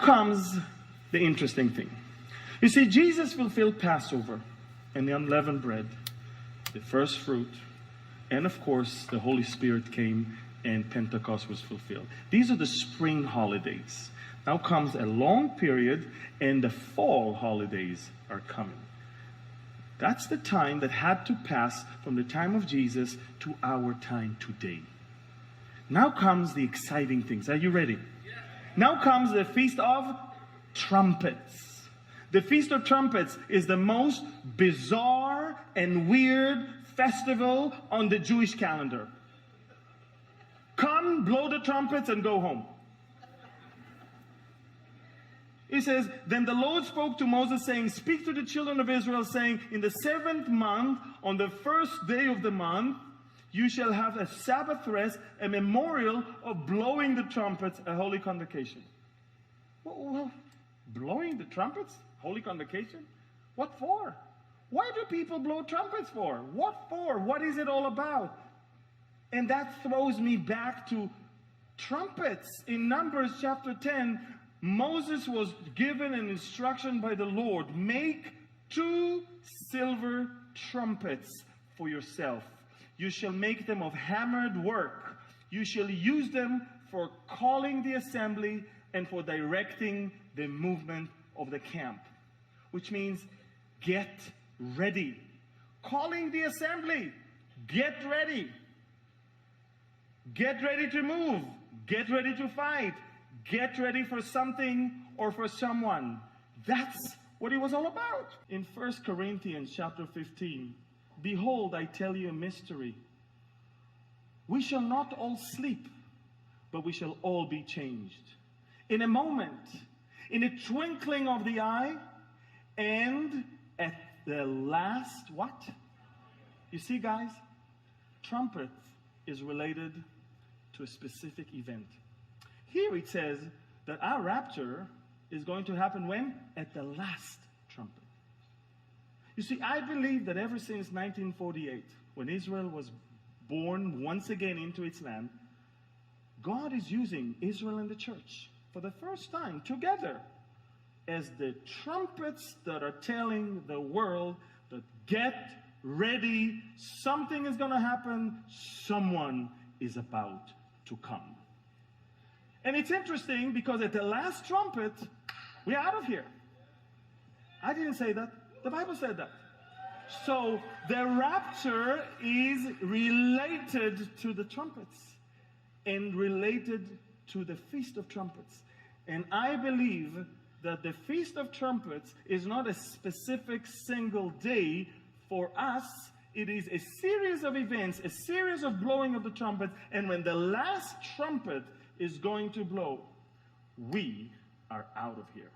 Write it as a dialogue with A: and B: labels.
A: comes the interesting thing. You see, Jesus fulfilled Passover and the unleavened bread, the first fruit, and of course, the Holy Spirit came and Pentecost was fulfilled. These are the spring holidays. Now comes a long period, and the fall holidays are coming. That's the time that had to pass from the time of Jesus to our time today. Now comes the exciting things. Are you ready? Now comes the Feast of Trumpets. The Feast of Trumpets is the most bizarre and weird festival on the Jewish calendar. Come, blow the trumpets, and go home. He says, then the Lord spoke to Moses, saying, speak to the children of Israel, saying, in the 7th month, on the first day of the month, you shall have a Sabbath rest, a memorial of blowing the trumpets, a holy convocation. Well, blowing the trumpets? Holy convocation? What for? Why do people blow trumpets for? What for? What is it all about? And that throws me back to trumpets. In Numbers chapter 10, Moses was given an instruction by the Lord. Make 2 silver trumpets for yourself. You shall make them of hammered work. You shall use them for calling the assembly and for directing the movement of the camp. Which means get ready. Calling the assembly. Get ready. Get ready to move. Get ready to fight. Get ready for something or for someone. That's what it was all about. In 1 Corinthians chapter 15, behold, I tell you a mystery. We shall not all sleep, but we shall all be changed. In a moment, in a twinkling of the eye, and at the last, what? You see, guys, trumpet is related to a specific event. Here it says that our rapture is going to happen when? At the last trumpet. You see, I believe that ever since 1948, when Israel was born once again into its land, God is using Israel and the church for the first time together as the trumpets that are telling the world that get ready, something is going to happen, someone is about to come. And it's interesting because at the last trumpet, we're out of here. I didn't say that. The Bible said that. So the rapture is related to the trumpets and related to the Feast of Trumpets. And I believe that the Feast of Trumpets is not a specific single day for us. It is a series of events, a series of blowing of the trumpet. And when the last trumpet is going to blow, we are out of here.